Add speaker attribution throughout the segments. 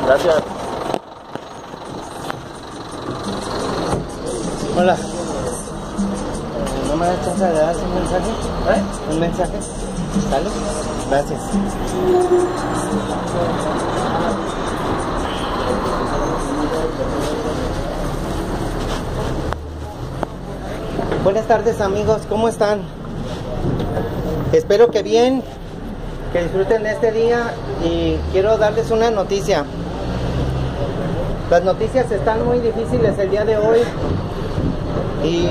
Speaker 1: Gracias.
Speaker 2: Hola. ¿No me da chance de dar un mensaje? ¿Un mensaje? ¿Sale? Gracias. Buenas tardes, amigos, ¿cómo están? Espero que bien, que disfruten este día y quiero darles una noticia. Las noticias están muy difíciles el día de hoy y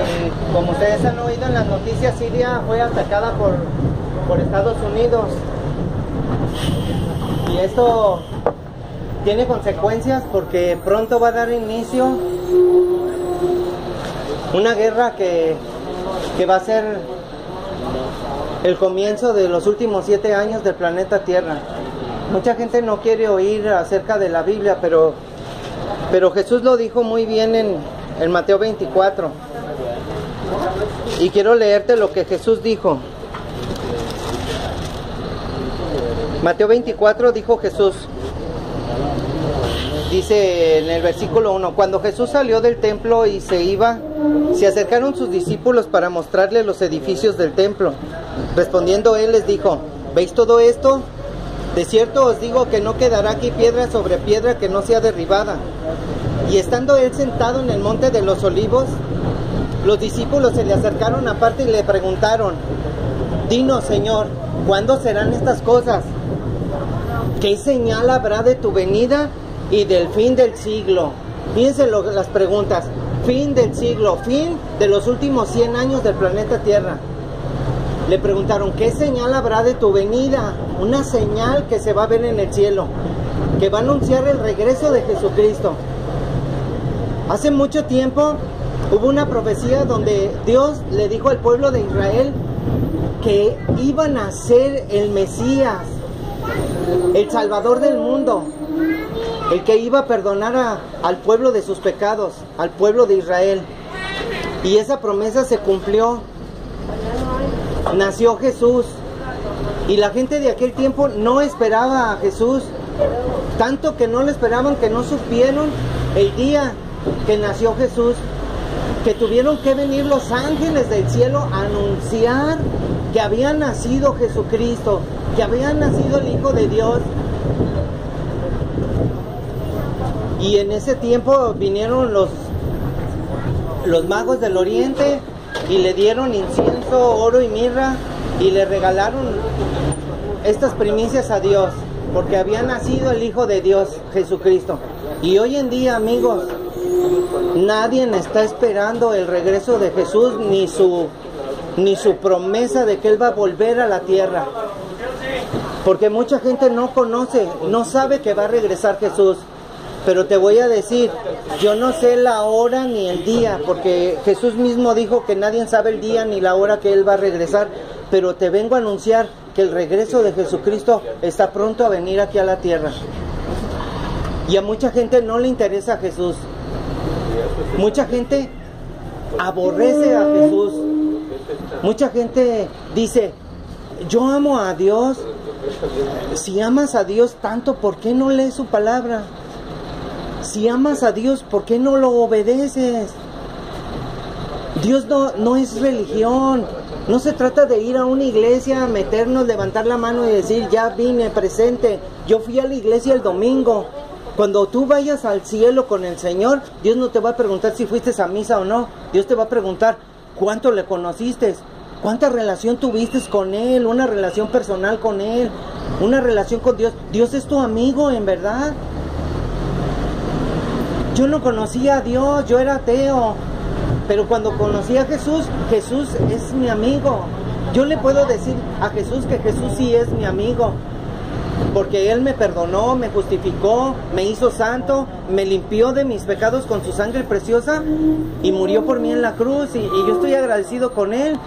Speaker 2: como ustedes han oído en las noticias, Siria fue atacada por Estados Unidos y esto tiene consecuencias porque pronto va a dar inicio una guerra que va a ser el comienzo de los últimos 7 años del planeta Tierra. Mucha gente no quiere oír acerca de la Biblia, pero Jesús lo dijo muy bien en Mateo 24. Y quiero leerte lo que Jesús dijo. Mateo 24 dijo Jesús. Dice en el versículo 1, cuando Jesús salió del templo y se iba, se acercaron sus discípulos para mostrarle los edificios del templo. Respondiendo él les dijo, ¿veis todo esto? De cierto os digo que no quedará aquí piedra sobre piedra que no sea derribada. Y estando él sentado en el monte de los olivos, los discípulos se le acercaron aparte y le preguntaron, dinos, Señor, ¿cuándo serán estas cosas? ¿Qué señal habrá de tu venida y del fin del siglo? Fíjense las preguntas. Fin del siglo, fin de los últimos 100 años del planeta Tierra. Le preguntaron, ¿qué señal habrá de tu venida? Una señal que se va a ver en el cielo, que va a anunciar el regreso de Jesucristo. Hace mucho tiempo hubo una profecía donde Dios le dijo al pueblo de Israel que iban a ser el Mesías, el Salvador del mundo, el que iba a perdonar al pueblo de sus pecados, al pueblo de Israel. Y esa promesa se cumplió. Nació Jesús. Y la gente de aquel tiempo no esperaba a Jesús. Tanto que no lo esperaban que no supieron el día que nació Jesús. Que tuvieron que venir los ángeles del cielo a anunciar que había nacido Jesucristo, que había nacido el Hijo de Dios. Y en ese tiempo vinieron los magos del oriente y le dieron incienso, oro y mirra y le regalaron estas primicias a Dios, porque había nacido el Hijo de Dios, Jesucristo. Y hoy en día, amigos, nadie está esperando el regreso de Jesús ni su promesa de que Él va a volver a la tierra. Porque mucha gente no conoce, no sabe que va a regresar Jesús. Pero te voy a decir, yo no sé la hora ni el día, porque Jesús mismo dijo que nadie sabe el día ni la hora que Él va a regresar, pero te vengo a anunciar que el regreso de Jesucristo está pronto a venir aquí a la tierra. Y a mucha gente no le interesa a Jesús. Mucha gente aborrece a Jesús. Mucha gente dice, yo amo a Dios. Si amas a Dios tanto, ¿por qué no lees su palabra? Si amas a Dios, ¿por qué no lo obedeces? Dios no es religión. No se trata de ir a una iglesia, meternos, levantar la mano y decir, ya vine, presente. Yo fui a la iglesia el domingo. Cuando tú vayas al cielo con el Señor, Dios no te va a preguntar si fuiste a misa o no. Dios te va a preguntar, ¿cuánto le conociste? ¿Cuánta relación tuviste con Él? Una relación personal con Él. Una relación con Dios. Dios es tu amigo, en verdad. Yo no conocía a Dios, yo era ateo, pero cuando conocí a Jesús, Jesús es mi amigo. Yo le puedo decir a Jesús que Jesús sí es mi amigo, porque Él me perdonó, me justificó, me hizo santo, me limpió de mis pecados con su sangre preciosa y murió por mí en la cruz y yo estoy agradecido con Él.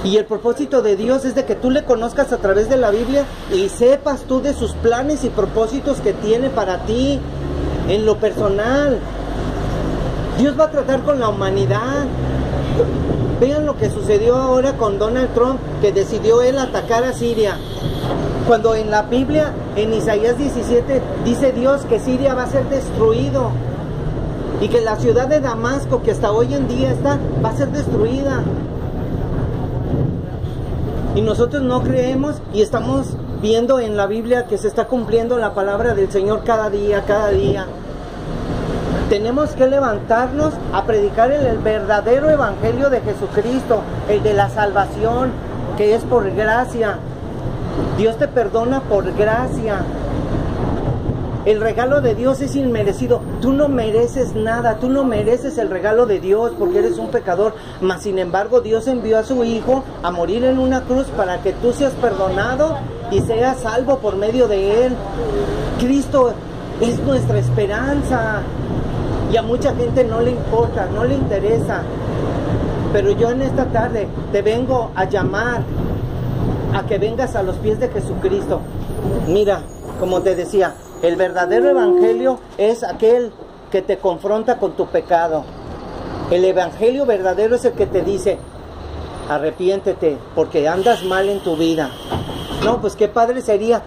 Speaker 2: Y el propósito de Dios es de que tú le conozcas a través de la Biblia y sepas tú de sus planes y propósitos que tiene para ti. En lo personal, Dios va a tratar con la humanidad. Vean lo que sucedió ahora con Donald Trump, que decidió él atacar a Siria. Cuando en la Biblia, en Isaías 17, dice Dios que Siria va a ser destruido y que la ciudad de Damasco, que hasta hoy en día está, va a ser destruida. Y nosotros no creemos y estamos viendo en la Biblia que se está cumpliendo la palabra del Señor cada día, cada día. Tenemos que levantarnos a predicar el verdadero evangelio de Jesucristo, el de la salvación, que es por gracia. Dios te perdona por gracia. El regalo de Dios es inmerecido. Tú no mereces nada, tú no mereces el regalo de Dios porque eres un pecador. Mas sin embargo Dios envió a su Hijo a morir en una cruz para que tú seas perdonado y seas salvo por medio de Él. Cristo es nuestra esperanza. Y a mucha gente no le importa, no le interesa. Pero yo en esta tarde te vengo a llamar a que vengas a los pies de Jesucristo. Mira, como te decía, el verdadero evangelio es aquel que te confronta con tu pecado. El evangelio verdadero es el que te dice: arrepiéntete porque andas mal en tu vida. No, pues qué padre sería.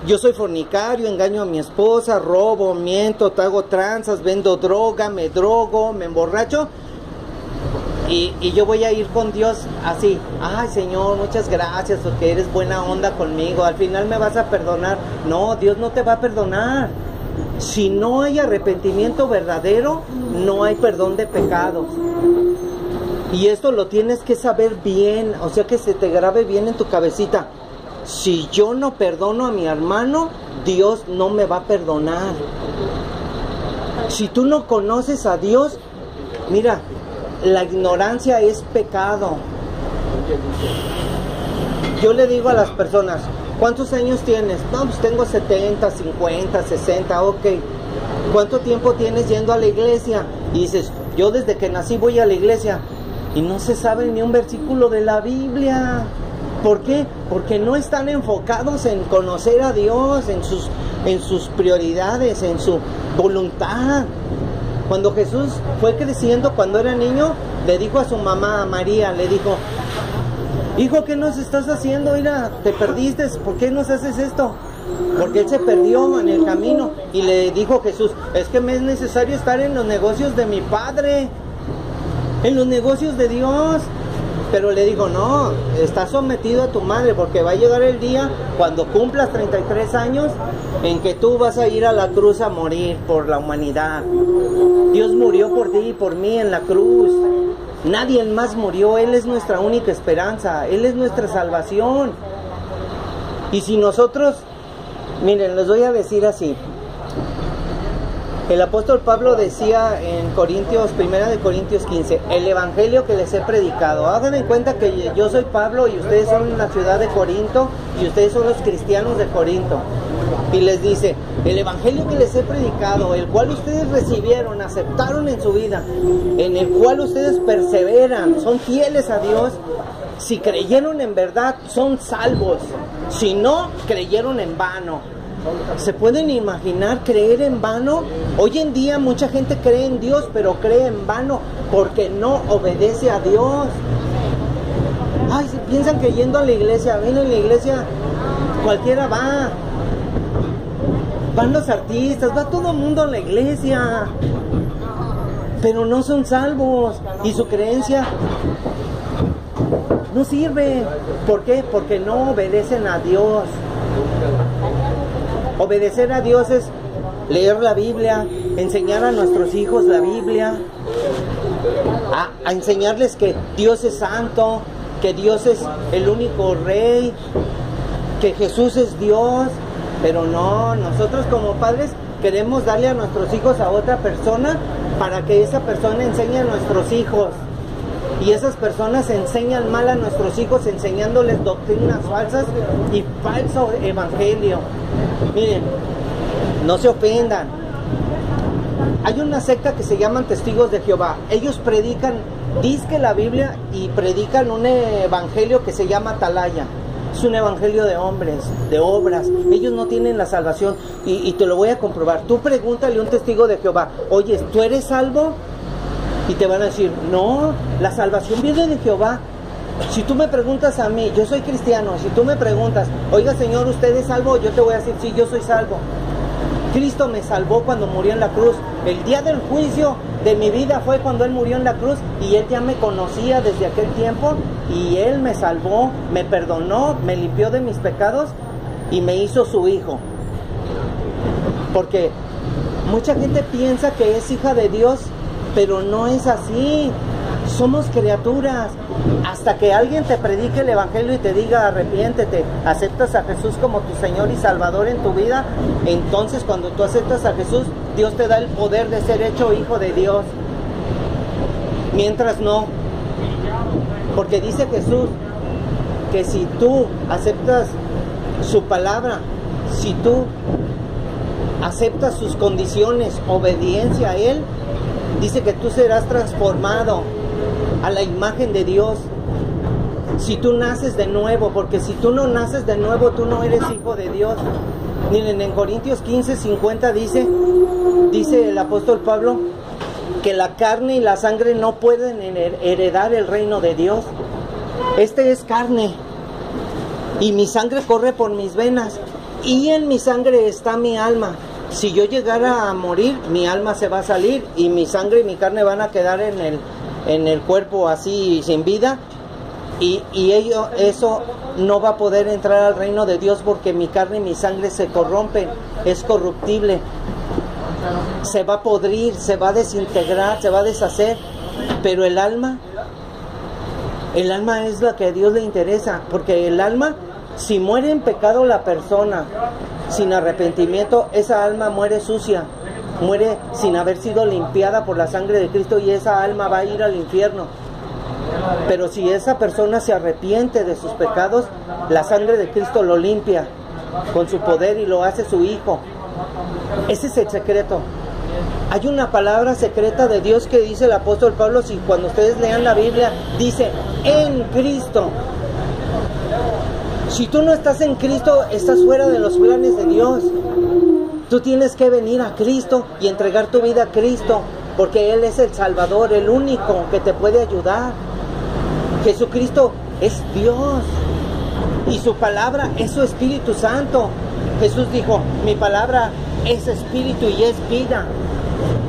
Speaker 2: Yo soy fornicario, engaño a mi esposa, robo, miento, te hago tranzas, vendo droga, me drogo, me emborracho. Y yo voy a ir con Dios así: ay Señor, muchas gracias porque eres buena onda conmigo, al final me vas a perdonar. No, Dios no te va a perdonar. Si no hay arrepentimiento verdadero, no hay perdón de pecados. Y esto lo tienes que saber bien, o sea, que se te grabe bien en tu cabecita. Si yo no perdono a mi hermano, Dios no me va a perdonar. Si tú no conoces a Dios, mira, la ignorancia es pecado. Yo le digo a las personas: ¿cuántos años tienes? No, pues tengo 70, 50, 60, ok. ¿Cuánto tiempo tienes yendo a la iglesia? Y dices: yo desde que nací voy a la iglesia. Y no se sabe ni un versículo de la Biblia. ¿Por qué? Porque no están enfocados en conocer a Dios, en sus prioridades, en su voluntad. Cuando Jesús fue creciendo, cuando era niño, le dijo a su mamá, a María, le dijo: hijo, ¿qué nos estás haciendo? Mira, te perdiste, ¿por qué nos haces esto? Porque él se perdió en el camino. Y le dijo Jesús: es que me es necesario estar en los negocios de mi Padre, en los negocios de Dios. Pero le digo: no, estás sometido a tu madre, porque va a llegar el día cuando cumplas 33 años en que tú vas a ir a la cruz a morir por la humanidad. Dios murió por ti y por mí en la cruz. Nadie más murió. Él es nuestra única esperanza. Él es nuestra salvación. Y si nosotros, miren, les voy a decir así. El apóstol Pablo decía en Corintios, 1 de Corintios 15, el evangelio que les he predicado. Hagan en cuenta que yo soy Pablo y ustedes son la ciudad de Corinto y ustedes son los cristianos de Corinto. Y les dice: el evangelio que les he predicado, el cual ustedes recibieron, aceptaron en su vida, en el cual ustedes perseveran, son fieles a Dios. Si creyeron en verdad, son salvos. Si no, creyeron en vano. ¿Se pueden imaginar creer en vano? Hoy en día mucha gente cree en Dios, pero cree en vano porque no obedece a Dios. Ay, piensan que yendo a la iglesia, ven a la iglesia, cualquiera va. Van los artistas, va todo el mundo a la iglesia, pero no son salvos y su creencia no sirve. ¿Por qué? Porque no obedecen a Dios. Obedecer a Dios es leer la Biblia, enseñar a nuestros hijos la Biblia, a enseñarles que Dios es santo, que Dios es el único Rey, que Jesús es Dios. Pero no, nosotros como padres queremos darle a nuestros hijos a otra persona para que esa persona enseñe a nuestros hijos. Y esas personas enseñan mal a nuestros hijos, enseñándoles doctrinas falsas y falso evangelio. Miren, no se ofendan. Hay una secta que se llaman Testigos de Jehová. Ellos predican, dizque la Biblia, y predican un evangelio que se llama Atalaya. Es un evangelio de hombres, de obras. Ellos no tienen la salvación. Y te lo voy a comprobar. Tú pregúntale a un testigo de Jehová: oye, ¿tú eres salvo? Y te van a decir: no, la salvación viene de Jehová. Si tú me preguntas a mí, yo soy cristiano, si tú me preguntas, oiga Señor, ¿usted es salvo? Yo te voy a decir, sí, yo soy salvo. Cristo me salvó cuando murió en la cruz. El día del juicio de mi vida fue cuando Él murió en la cruz, y Él ya me conocía desde aquel tiempo, y Él me salvó, me perdonó, me limpió de mis pecados y me hizo su hijo. Porque mucha gente piensa que es hija de Dios, pero no es así. Somos criaturas. Hasta que alguien te predique el evangelio y te diga arrepiéntete, aceptas a Jesús como tu Señor y Salvador en tu vida, entonces cuando tú aceptas a Jesús, Dios te da el poder de ser hecho hijo de Dios. Mientras no, porque dice Jesús que si tú aceptas su palabra, si tú aceptas sus condiciones, obediencia a Él, dice que tú serás transformado a la imagen de Dios. Si tú naces de nuevo, porque si tú no naces de nuevo, tú no eres hijo de Dios. Miren, en Corintios 15:50 dice el apóstol Pablo que la carne y la sangre no pueden heredar el reino de Dios. Este es carne y mi sangre corre por mis venas, y en mi sangre está mi alma. Si yo llegara a morir, mi alma se va a salir y mi sangre y mi carne van a quedar en el cuerpo así sin vida, y eso no va a poder entrar al reino de Dios, porque mi carne y mi sangre se corrompen, es corruptible, se va a podrir, se va a desintegrar, se va a deshacer. Pero el alma es la que a Dios le interesa, porque el alma, si muere en pecado la persona sin arrepentimiento, esa alma muere sucia, muere sin haber sido limpiada por la sangre de Cristo, y esa alma va a ir al infierno. Pero si esa persona se arrepiente de sus pecados, la sangre de Cristo lo limpia con su poder y lo hace su hijo. Ese es el secreto. Hay una palabra secreta de Dios que dice el apóstol Pablo, si cuando ustedes lean la Biblia, dice en Cristo. Si tú no estás en Cristo, estás fuera de los planes de Dios. Tú tienes que venir a Cristo y entregar tu vida a Cristo, porque Él es el Salvador, el único que te puede ayudar. Jesucristo es Dios y su palabra es su Espíritu Santo. Jesús dijo, mi palabra es espíritu y es vida.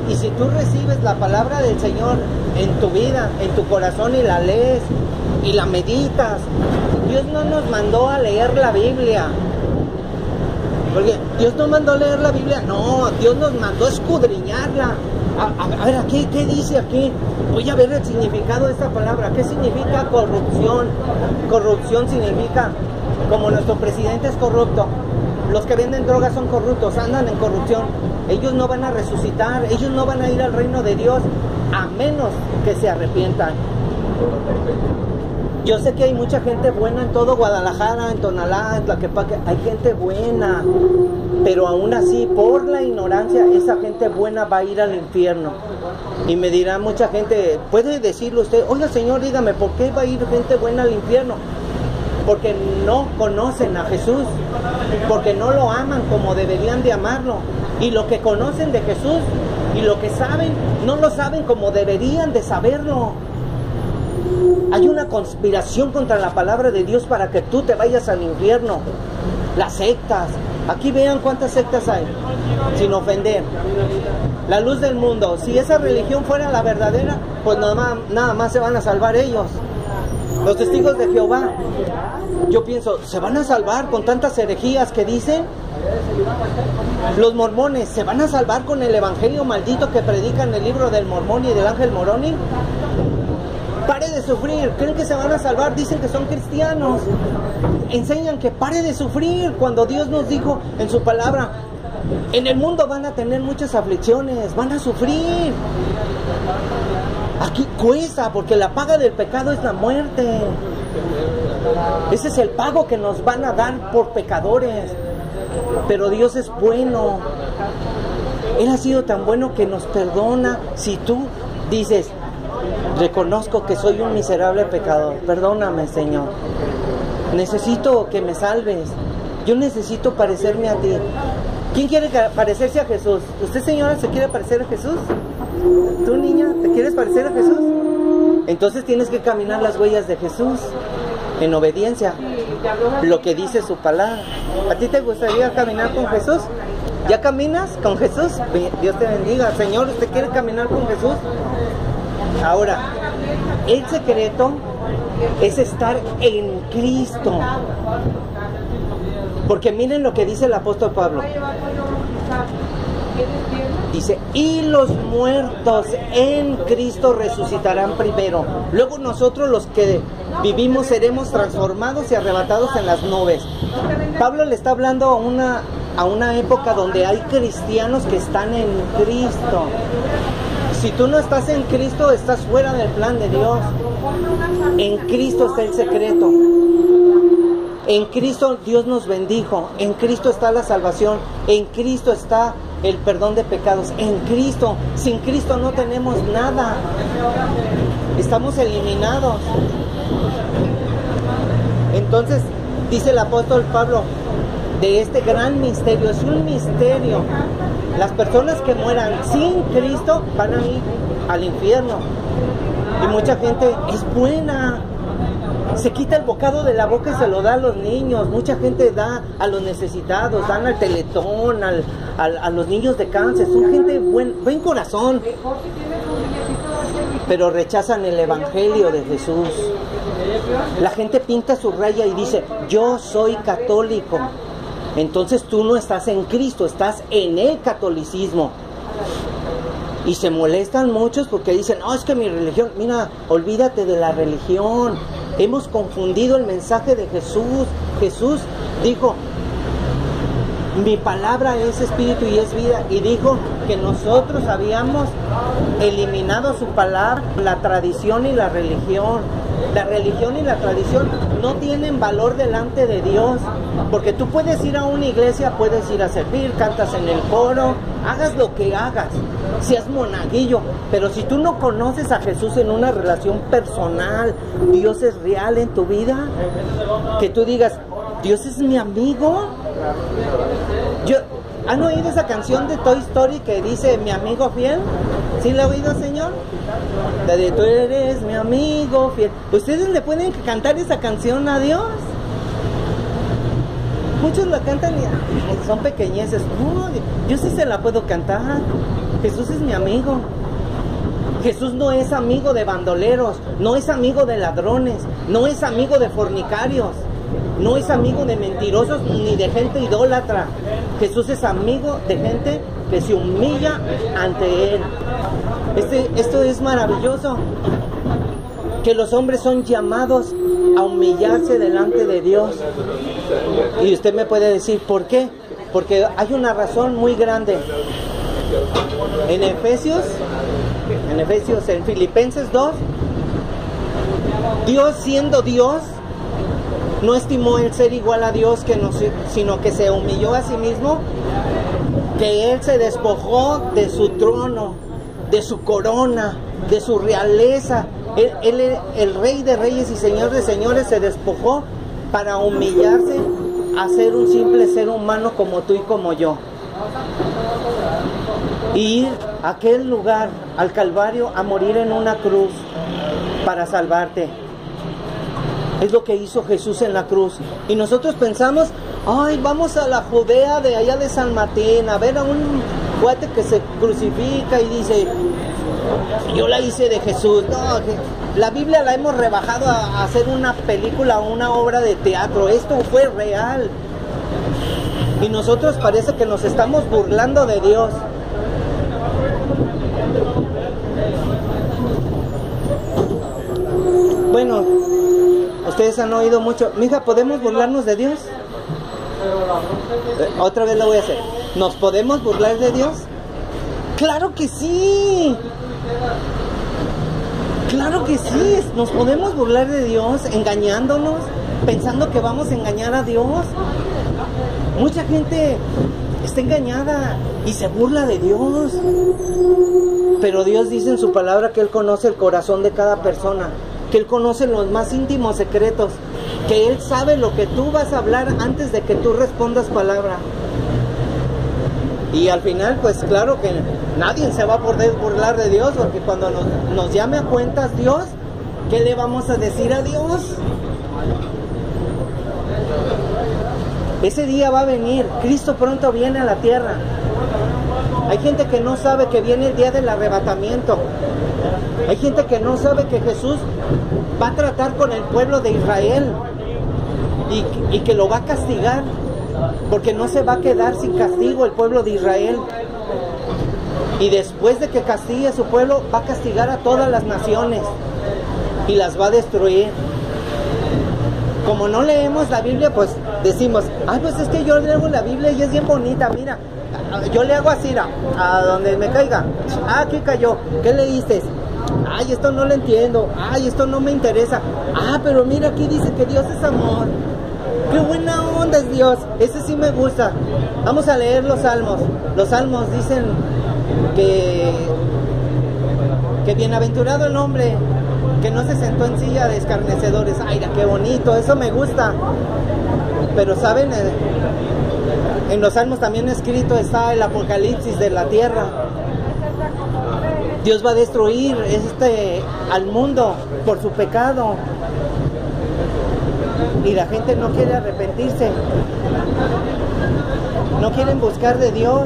Speaker 2: Y si tú recibes la palabra del Señor en tu vida, en tu corazón, y la lees y la meditas, Dios no nos mandó a leer la Biblia. Porque Dios no mandó a leer la Biblia, no, Dios nos mandó a escudriñarla. A ver, aquí, ¿qué dice aquí? Voy a ver el significado de esta palabra. ¿Qué significa corrupción? Corrupción significa, como nuestro presidente es corrupto, los que venden drogas son corruptos, andan en corrupción. Ellos no van a resucitar, ellos no van a ir al reino de Dios, a menos que se arrepientan. Yo sé que hay mucha gente buena en todo Guadalajara, en Tonalá, en Tlaquepaque, hay gente buena, pero aún así, por la ignorancia, esa gente buena va a ir al infierno. Y me dirá mucha gente, puede decirle usted, oiga Señor, dígame, ¿por qué va a ir gente buena al infierno? Porque no conocen a Jesús, porque no lo aman como deberían de amarlo. Y lo que conocen de Jesús y lo que saben, no lo saben como deberían de saberlo. Hay una conspiración contra la palabra de Dios para que tú te vayas al infierno. Las sectas. Aquí vean cuántas sectas hay, sin ofender. La luz del mundo. Si esa religión fuera la verdadera, pues nada más se van a salvar ellos. Los testigos de Jehová, yo pienso, ¿se van a salvar con tantas herejías que dicen? Los mormones, ¿se van a salvar con el evangelio maldito que predican el libro del Mormón y del ángel Moroni? Pare de sufrir. ¿Creen que se van a salvar? Dicen que son cristianos. Enseñan que pare de sufrir, cuando Dios nos dijo en su palabra, en el mundo van a tener muchas aflicciones, van a sufrir. Aquí cuesta, porque la paga del pecado es la muerte. Ese es el pago que nos van a dar por pecadores. Pero Dios es bueno. Él ha sido tan bueno que nos perdona. Si tú dices, reconozco que soy un miserable pecador, perdóname Señor, necesito que me salves, yo necesito parecerme a ti. ¿Quién quiere parecerse a Jesús? ¿Usted, señora, se quiere parecer a Jesús? ¿Tú, niña, te quieres parecer a Jesús? Entonces tienes que caminar las huellas de Jesús en obediencia, lo que dice su palabra. ¿A ti te gustaría caminar con Jesús? ¿Ya caminas con Jesús? Dios te bendiga. Señor, ¿usted quiere caminar con Jesús? Ahora, el secreto es estar en Cristo. Porque miren lo que dice el apóstol Pablo. Dice, y los muertos en Cristo resucitarán primero. Luego nosotros los que vivimos seremos transformados y arrebatados en las nubes. Pablo le está hablando a una época donde hay cristianos que están en Cristo. Si tú no estás en Cristo, estás fuera del plan de Dios. En Cristo está el secreto. En Cristo Dios nos bendijo. En Cristo está la salvación. En Cristo está el perdón de pecados. En Cristo. Sin Cristo no tenemos nada. Estamos eliminados. Entonces, dice el apóstol Pablo, de este gran misterio, es un misterio. Las personas que mueran sin Cristo van a ir al infierno. Y mucha gente es buena, se quita el bocado de la boca y se lo da a los niños. Mucha gente da a los necesitados, dan al Teletón, a los niños de cáncer. Son gente buen corazón, pero rechazan el evangelio de Jesús. La gente pinta su raya y dice, yo soy católico. Entonces tú no estás en Cristo, estás en el catolicismo. Y se molestan muchos porque dicen, no, es que mi religión, mira, olvídate de la religión. Hemos confundido el mensaje de Jesús. Jesús dijo, mi palabra es espíritu y es vida. Y dijo que nosotros habíamos eliminado su palabra, la tradición y la religión. La religión y la tradición no tienen valor delante de Dios. Porque tú puedes ir a una iglesia, puedes ir a servir, cantas en el coro, hagas lo que hagas, seas monaguillo, pero si tú no conoces a Jesús en una relación personal, Dios es real en tu vida, que tú digas, Dios es mi amigo. ¿Han oído esa canción de Toy Story que dice mi amigo fiel? ¿Sí la ha oído, señor? La de tú eres mi amigo fiel. ¿Ustedes le pueden cantar esa canción a Dios? Muchos la cantan y son pequeñeces. No, yo sí se la puedo cantar. Jesús es mi amigo. Jesús no es amigo de bandoleros, no es amigo de ladrones, no es amigo de fornicarios, no es amigo de mentirosos ni de gente idólatra. Jesús es amigo de gente que se humilla ante Él. Esto es maravilloso, que los hombres son llamados a humillarse delante de Dios. Y usted me puede decir, ¿por qué? Porque hay una razón muy grande. En Filipenses 2, Dios siendo Dios, no estimó el ser igual a Dios, sino que se humilló a sí mismo, que Él se despojó de su trono, de su corona, de su realeza. Él, el Rey de Reyes y Señor de Señores, se despojó para humillarse a ser un simple ser humano como tú y como yo. Y ir a aquel lugar, al Calvario, a morir en una cruz para salvarte. Es lo que hizo Jesús en la cruz. Y nosotros pensamos, ay, vamos a la Judea de allá de San Martín a ver a un cuate que se crucifica y dice, yo la hice de Jesús. No, la Biblia la hemos rebajado a hacer una película o una obra de teatro. Esto fue real. Y nosotros parece que nos estamos burlando de Dios. Bueno, ustedes han oído mucho. Mija, ¿podemos burlarnos de Dios? Otra vez lo voy a hacer. ¿Nos podemos burlar de Dios? ¡Claro que sí! ¡Claro que sí! Nos podemos burlar de Dios engañándonos, pensando que vamos a engañar a Dios. Mucha gente está engañada y se burla de Dios. Pero Dios dice en su palabra que Él conoce el corazón de cada persona, que Él conoce los más íntimos secretos, que Él sabe lo que tú vas a hablar antes de que tú respondas palabra. Y al final, pues claro que nadie se va a poder burlar de Dios, porque cuando nos llame a cuentas Dios, ¿qué le vamos a decir a Dios? Ese día va a venir. Cristo pronto viene a la tierra. Hay gente que no sabe que viene el día del arrebatamiento. Hay gente que no sabe que Jesús va a tratar con el pueblo de Israel y que lo va a castigar, porque no se va a quedar sin castigo el pueblo de Israel. Y después de que castigue a su pueblo, va a castigar a todas las naciones y las va a destruir. Como no leemos la Biblia, pues decimos, ay, pues es que yo leo la Biblia y es bien bonita, mira, yo le hago así, a donde me caiga. Ah, aquí cayó, ¿qué leíste? Ay, esto no lo entiendo, ay, esto no me interesa. Ah, pero mira, aquí dice que Dios es amor. ¡Qué buena onda es Dios! Ese sí me gusta. Vamos a leer los salmos. Los salmos dicen que bienaventurado el hombre que no se sentó en silla de escarnecedores. ¡Ay, qué bonito! Eso me gusta. Pero ¿saben? En los salmos también escrito está el apocalipsis de la tierra. Dios va a destruir al mundo por su pecado. Y la gente no quiere arrepentirse. No quieren buscar de Dios.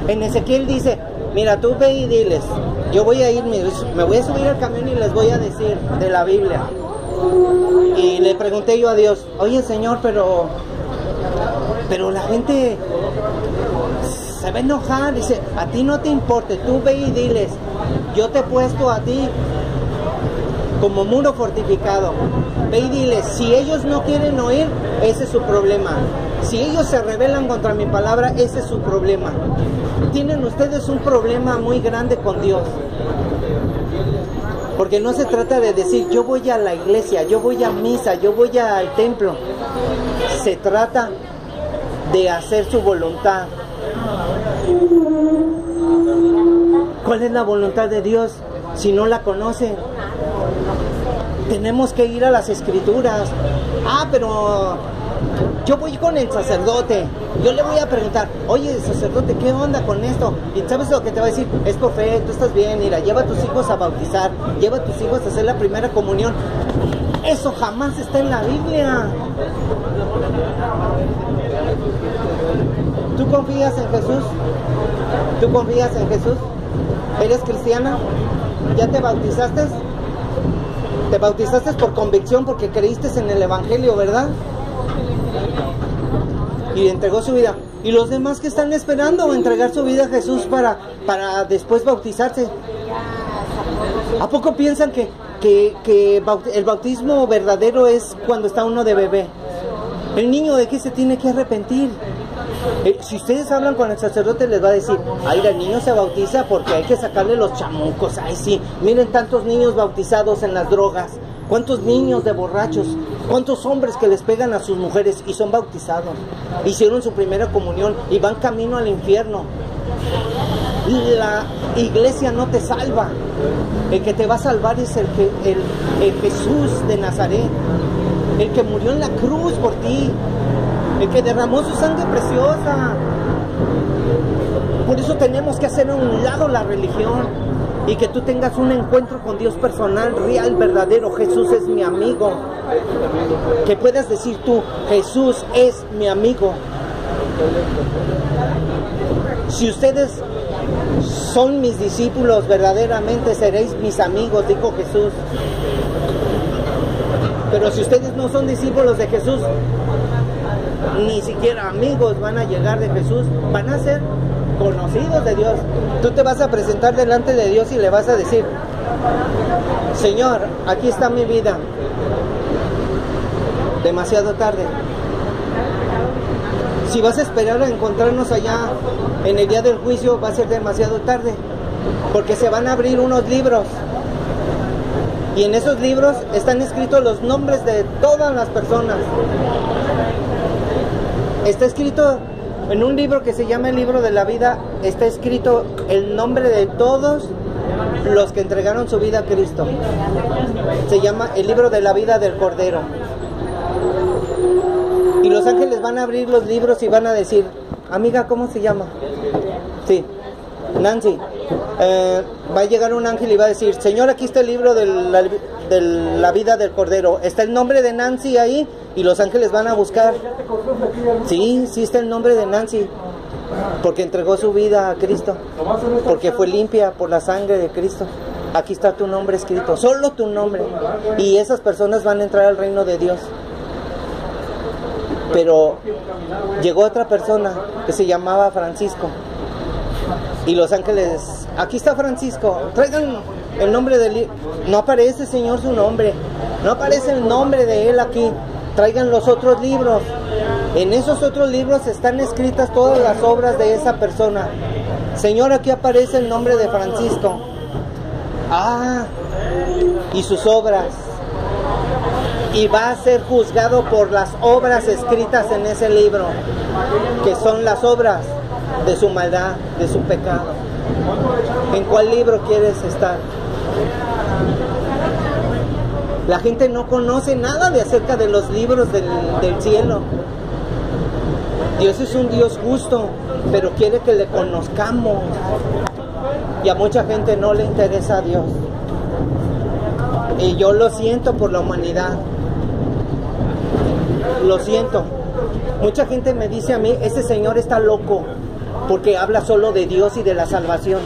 Speaker 2: En Ezequiel dice, mira, tú ve y diles, yo voy a ir, me voy a subir al camión y les voy a decir de la Biblia. Y le pregunté yo a Dios, oye Señor, pero la gente se va a enojar. Dice, a ti no te importe, tú ve y diles, yo te he puesto a ti como muro fortificado. Ve y diles, si ellos no quieren oír, ese es su problema. Si ellos se rebelan contra mi palabra, ese es su problema. Tienen ustedes un problema muy grande con Dios. Porque no se trata de decir, yo voy a la iglesia, yo voy a misa, yo voy al templo. Se trata de hacer su voluntad. ¿Cuál es la voluntad de Dios si no la conocen? Tenemos que ir a las escrituras. Ah, pero yo voy con el sacerdote. Yo le voy a preguntar, oye, sacerdote, ¿qué onda con esto? Y ¿sabes lo que te va a decir? Es por fe, tú estás bien, mira, lleva a tus hijos a bautizar, lleva a tus hijos a hacer la primera comunión. Eso jamás está en la Biblia. ¿Tú confías en Jesús? ¿Tú confías en Jesús? ¿Eres cristiana? ¿Ya te bautizaste? Te bautizaste por convicción porque creíste en el Evangelio, ¿verdad? Y entregó su vida. ¿Y los demás que están esperando entregar su vida a Jesús para después bautizarse? ¿A poco piensan que el bautismo verdadero es cuando está uno de bebé? El niño, ¿de qué se tiene que arrepentir? Si ustedes hablan con el sacerdote, les va a decir, ay, el niño se bautiza porque hay que sacarle los chamucos. Ay, sí, miren tantos niños bautizados en las drogas. ¿Cuántos niños de borrachos? ¿Cuántos hombres que les pegan a sus mujeres y son bautizados? Hicieron su primera comunión y van camino al infierno. La iglesia no te salva. El que te va a salvar es el Jesús de Nazaret. El que murió en la cruz por ti. El que derramó su sangre preciosa. Por eso tenemos que hacer a un lado la religión y que tú tengas un encuentro con Dios personal, real, verdadero. Jesús es mi amigo. Que puedas decir tú, Jesús es mi amigo. Si ustedes son mis discípulos, verdaderamente seréis mis amigos, dijo Jesús. Pero si ustedes no son discípulos de Jesús, ni siquiera amigos van a llegar de Jesús, van a ser conocidos de Dios. Tú te vas a presentar delante de Dios y le vas a decir, Señor, aquí está mi vida. Demasiado tarde. Si vas a esperar a encontrarnos allá en el día del juicio, va a ser demasiado tarde, porque se van a abrir unos libros y en esos libros están escritos los nombres de todas las personas. Está escrito en un libro que se llama el libro de la vida, está escrito el nombre de todos los que entregaron su vida a Cristo. Se llama el libro de la vida del Cordero. Y los ángeles van a abrir los libros y van a decir, amiga, ¿cómo se llama? Sí. Nancy, va a llegar un ángel y va a decir, Señor, aquí está el libro de la vida del Cordero. Está el nombre de Nancy ahí y los ángeles van a buscar. Sí, sí está el nombre de Nancy, porque entregó su vida a Cristo, porque fue limpia por la sangre de Cristo. Aquí está tu nombre escrito, solo tu nombre. Y esas personas van a entrar al reino de Dios. Pero llegó otra persona que se llamaba Francisco. Y los ángeles, aquí está Francisco, traigan el nombre del... No aparece, Señor, su nombre. No aparece el nombre de él aquí. Traigan los otros libros. En esos otros libros están escritas todas las obras de esa persona. Señor, aquí aparece el nombre de Francisco. Ah, y sus obras. Y va a ser juzgado por las obras escritas en ese libro, que son las obras de su maldad, de su pecado. ¿En cuál libro quieres estar? La gente no conoce nada de acerca de los libros del cielo. Dios es un Dios justo, pero quiere que le conozcamos. Y a mucha gente no le interesa a Dios. Y yo lo siento por la humanidad. Lo siento. Mucha gente me dice a mí, ese señor está loco, porque habla solo de Dios y de la salvación.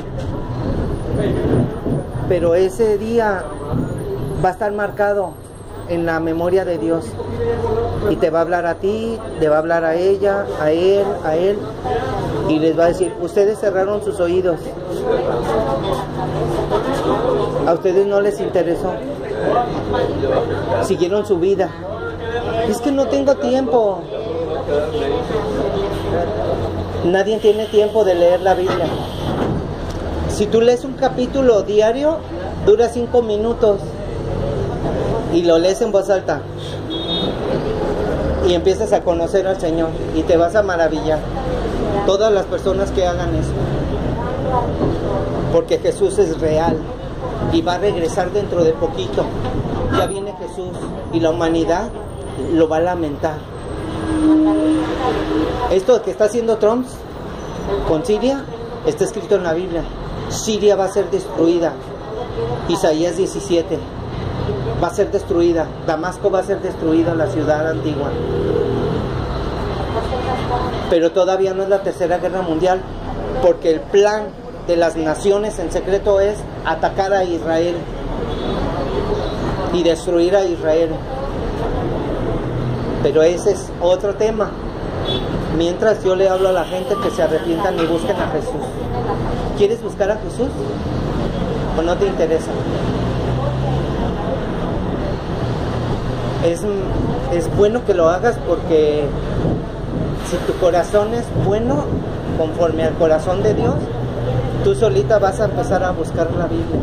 Speaker 2: Pero ese día va a estar marcado en la memoria de Dios. Y te va a hablar a ti, le va a hablar a ella, a él. Y les va a decir, ustedes cerraron sus oídos. A ustedes no les interesó. Siguieron su vida. Es que no tengo tiempo. Nadie tiene tiempo de leer la Biblia. Si tú lees un capítulo diario, dura 5 minutos. Y lo lees en voz alta. Y empiezas a conocer al Señor. Y te vas a maravillar. Todas las personas que hagan eso. Porque Jesús es real. Y va a regresar dentro de poquito. Ya viene Jesús. Y la humanidad lo va a lamentar. Esto que está haciendo Trump con Siria está escrito en la Biblia. Siria va a ser destruida. Isaías 17. Va a ser destruida. Damasco va a ser destruida, la ciudad antigua. Pero todavía no es la tercera guerra mundial, porque el plan de las naciones en secreto es atacar a Israel y destruir a Israel. Pero ese es otro tema. Mientras yo le hablo a la gente que se arrepientan y busquen a Jesús. ¿Quieres buscar a Jesús? ¿O no te interesa? Es bueno que lo hagas, porque si tu corazón es bueno, conforme al corazón de Dios, tú solita vas a empezar a buscar la Biblia.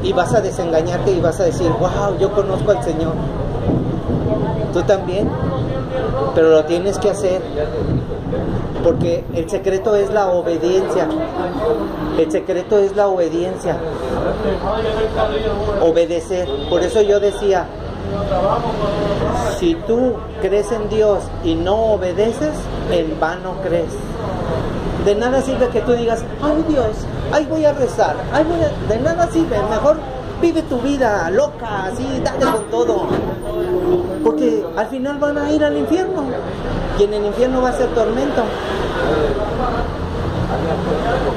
Speaker 2: Y vas a desengañarte y vas a decir, wow, yo conozco al Señor. Tú también, pero lo tienes que hacer, porque el secreto es la obediencia. El secreto es la obediencia. Obedecer. Por eso yo decía, si tú crees en Dios y no obedeces, en vano crees. De nada sirve que tú digas, ay Dios, ay voy a rezar, de nada sirve. Mejor vive tu vida loca, así, date con todo. Porque al final van a ir al infierno. Y en el infierno va a ser tormento.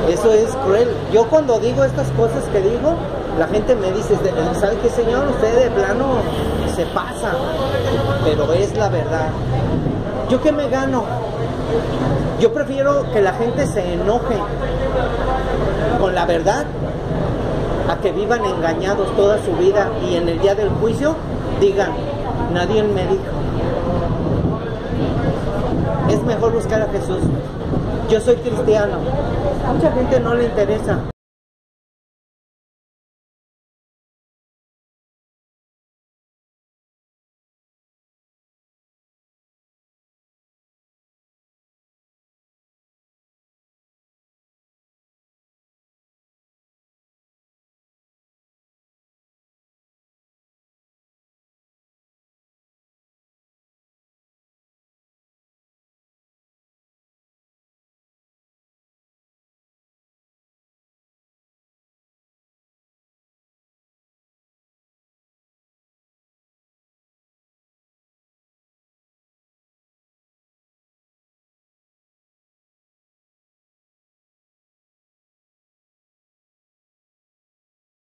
Speaker 2: Eso es cruel. Yo cuando digo estas cosas que digo, la gente me dice, ¿sabe qué, señor? Usted de plano se pasa. Pero es la verdad. ¿Yo qué me gano? Yo prefiero que la gente se enoje con la verdad a que vivan engañados toda su vida y en el día del juicio digan, nadie me dijo. Es mejor buscar a Jesús. Yo soy cristiano. Mucha gente no le interesa.